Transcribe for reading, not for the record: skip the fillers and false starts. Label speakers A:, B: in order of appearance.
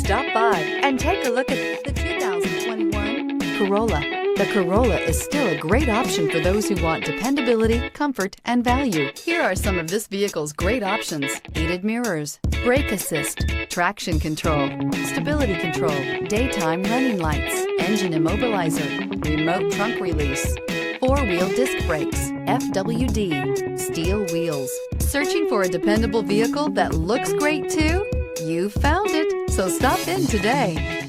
A: Stop by and take a look at the 2021 Corolla. The Corolla is still a great option for those who want dependability, comfort, and value. Here are some of this vehicle's great options: heated mirrors, brake assist, traction control, stability control, daytime running lights, engine immobilizer, remote trunk release, four-wheel disc brakes, FWD, steel wheels. Searching for a dependable vehicle that looks great too? You found it, so stop in today.